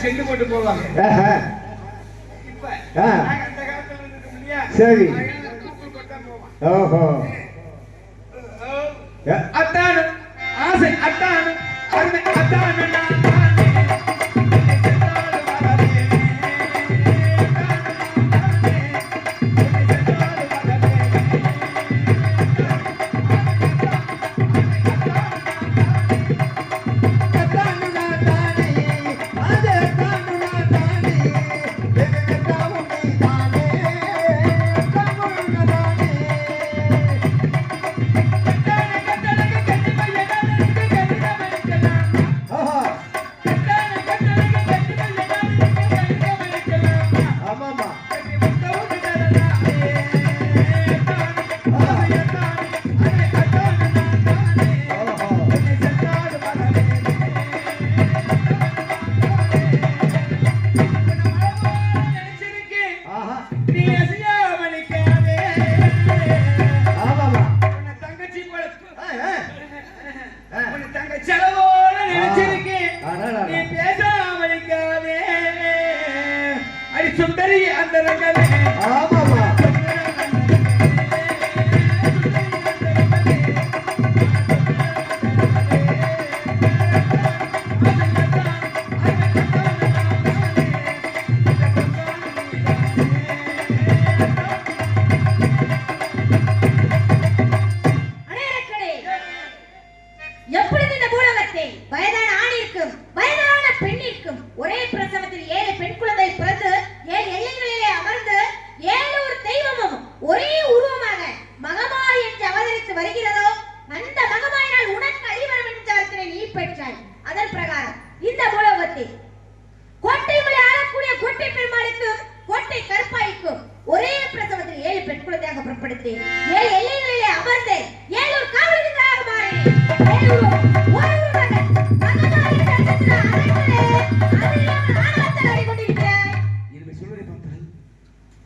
Cent போட்டு போவாங்க. இப்ப அந்த காலத்துல இருந்துட்டு இல்லையா? சரி. கூப்பிட்டு போட்டா போவான். ஓஹோ. அத்தானு ஆசை அத்தானு அருமை அத்தானு சுந்தரி அந்த ரங்கமே ஆமாமா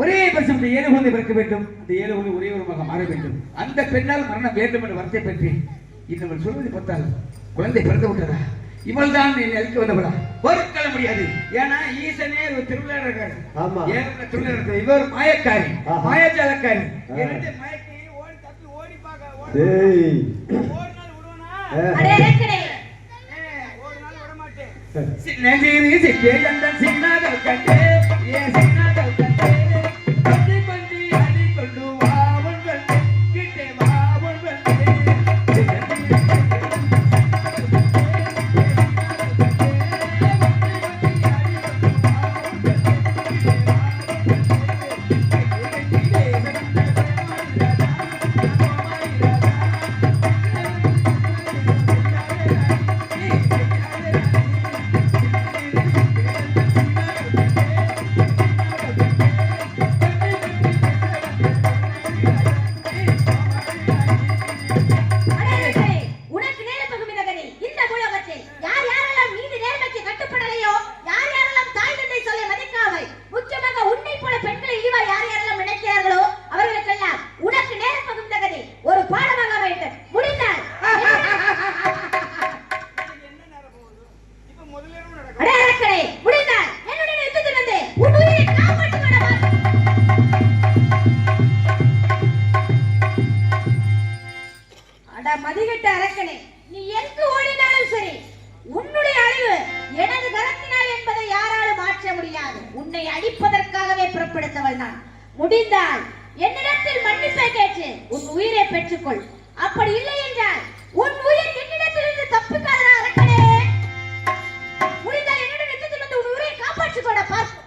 ஒரே பட்சம் 7 குழந்தை பிறக்க வேண்டும். அந்த 7 குழந்தை ஒரே ஒரு மகன் மாற வேண்டும். அந்த பெண்ணால் மரணம் வேண்டும் என்று வரத்தை பெற்றேன். இன்னவள் சொல்வதை பார்த்தால் குழந்தை பிறந்து விட்டதா? இவள் தான் என்னை அழிக்க வந்தவளா? பொறுக்கல முடியாது. ஏன்னா ஈசனே ஒரு திருவிழா இருக்காரு. திருவிழா இருக்காரு. இவர் மாயக்காரி, மாயஜாலக்காரி. இரண்டு மயக்கி ஓடி தப்பி ஓடி பார்க்க ஓடினால் விடுவனா? ஓடினால் விட மாட்டேன். நெஞ்சிரி சிக்கே அந்த சின்னாதல் கண்டே ஏ சின்னாதல் கண்டே பஞ்சி பஞ்சி அடி கொண்டு வாவன் கண்டே கிட்டே வாவன் கண்டே மதிகட்ட அரக்கனே, நீ எங்கு ஓடினாலும் சரி, உன்னுடைய அழிவு எனது கரத்தினால் என்பதை யாராலும் மாற்ற முடியாது. உன்னை அடிப்பதற்காகவே புறப்படுத்தவள் நான். முடிந்தால் என்னிடத்தில் மன்னிப்பை கேட்டு உன் உயிரை பெற்றுக்கொள். அப்படி இல்லை என்றால் உன் உயிர் என்னிடத்திலிருந்து தப்பிக்காத அரக்கனே. முடிந்தால் என்னிடம் யுத்தத்தில் வந்து உன் உயிரை காப்பாற்றிக் கொள்ள பார்ப்போம்.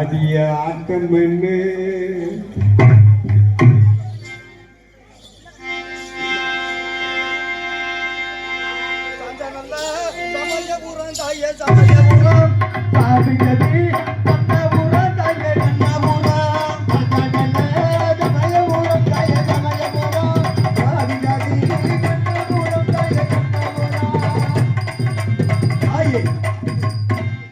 ஆடிய ஆட்டம் என்ன சமயபுரம் தாயே சமயபுரம் சாமிகதி கண்ணபுரம் தாயே கண்ணபுரம் சமயபுரம் தாயே சமயபுரம் சாமிகதி கண்ணபுரம் தாயே கண்ணபுரம். தாயே,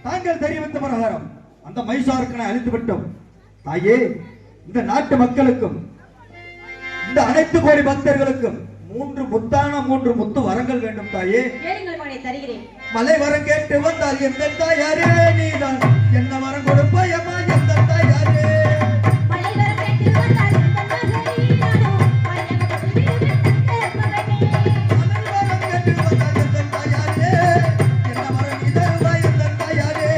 தாங்கள் தெரிவித்த பிரகாரம் அந்த மைசாரக்கனை அழித்து விட்டோம். தாயே, இந்த நாட்டு மக்களுக்கும் இந்த அனைத்து கோடி பக்தர்களுக்கும் மூன்று முத்து வரங்கள் வேண்டும் தாயே. தருகிறேன். மலை வரம் கேட்டு வந்தால் எந்த தாயாரே நீதான் என்ன வரம் கொடுப்பாயம்மா எந்த தாயாரே. மலை வரம் கேட்டு வந்தால் எந்த மகனே நானோ மலை வரம் கேட்டு வந்தால் எந்த தாயாரே என்ன வரம் நீ தருவாய் எந்த தாயாரே.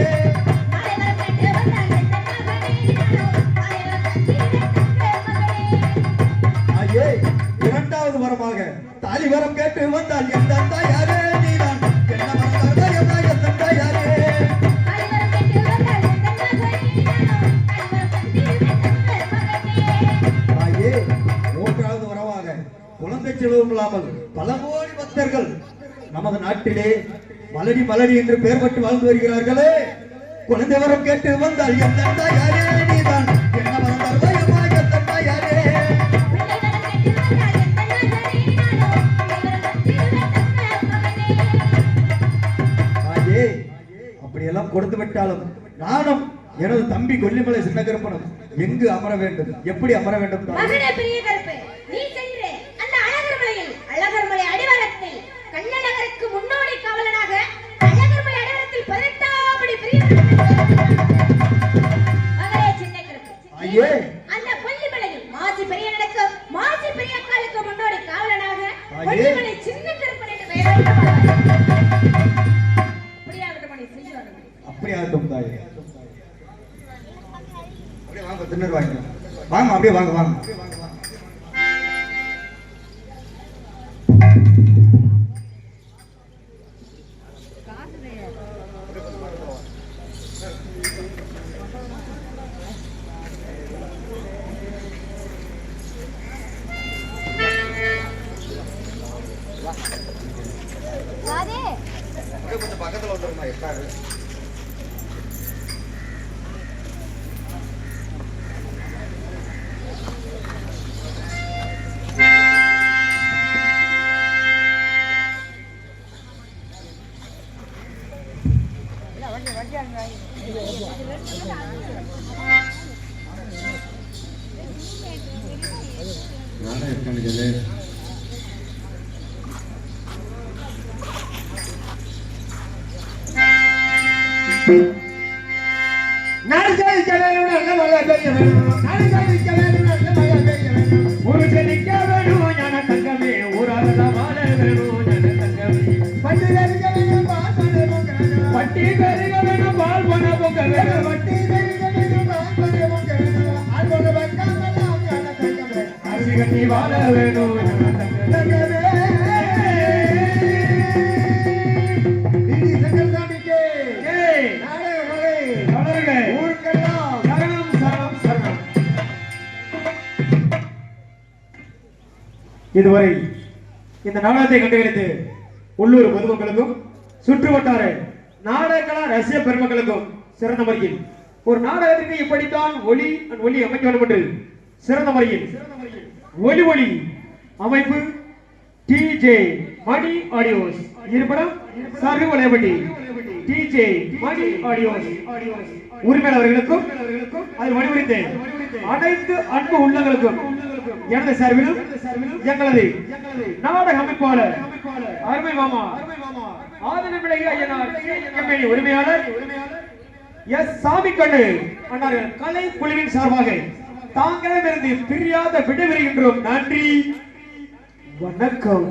மலை வரம் கேட்டு வந்தால் எந்த மகனே ஐயே, இரண்டாவது வரமாக தாலி வரம் கேட்டு வந்தால் எந்த தாயாரே நீதான் என்ன வரம் தருவாயம்மா எந்த தாயாரே. மலை வரம் கேட்டு வந்தால் எந்த மகனே தாயே, மூன்றாவது வரவாக குழந்தை செல்வம் இல்லாமல் பல கோடி பக்தர்கள் நமது நாட்டிலே மலடி என்று பெயர் பெற்று வாழ்ந்து வருகிறார்களே. குழந்தை வரம் கேட்டு வந்தால் எந்த தாயாரே நீதான் என்ன வரம் தருவாயம்மா எந்த தாயாரே. மலை வரம் கேட்டு வந்தால் எந்த மகனே நானோ தாயே, அப்படியெல்லாம் கொடுத்து விட்டாலும் நானும் எனது தம்பி கொல்லிமலை சின்னகருப்பனும் எங்கு அமர வேண்டும், எப்படி அமர வேண்டும் தாயே? மகனே பெரிய கருப்பு, நீ சென்று அந்த அழகர்மலை அடிவாரத்தில் கண்ணநகருக்கு முன்னோடி காவலனாக அழகர்மலை அடிவாரத்தில் 18ஆம் படி மகனே சின்ன கருப்பு, ஐயே. அந்த கொல்லிமலையில் மாசி பெரிய நடக்கும் மாசி பெரிய அக்காளுக்கு முன்னோடி காவலனாக ஐயே. கொல்லிமலை சின்ன கருப்பன் என்று பெயர் அப்படியாகட்டும் தாயே. அப்படியே வாங்க, திண்ணர் வாங்க வாங்க, அப்படியே வாங்க வாங்க. கொஞ்சம் பக்கத்துல வந்துருமா எட்டாரு. இதுவரை இந்த நாடகத்தை கண்டுகளித்து உள்ளூர் பொதுமக்களுக்கும் சுற்றுவட்டார நாடக ரசிக பெருமக்களுக்கும் சிறந்த முறையில் ஒரு நாடகத்திற்கு இப்படித்தான் ஒளி அமைக்க வேண்டும் என்று சிறந்த முறையில் ஒளி அமைப்பு டிஜே மணி ஆடியோஸ் இருப்பிடம் சார்பு வளையப்பட்டி டிஜே மணி ஆடியோஸ் உரிமையாளர்களுக்கும் அதில் வழிமுறைத்த அனைத்து அன்பு உள்ளங்களுக்கும் எனது சார்பிலும் எங்களது நாடக அமைப்பாளர் அருமை மாமா ஆதரவிடைய ஐயனார் உரிமையாளர் எஸ் சாமிக்கண்ணு அண்ணார்கள் கலை குழுவின் சார்பாக தாங்களிடமிருந்து பிரியாத விடைபெறுகின்றோம். நன்றி, வணக்கம்.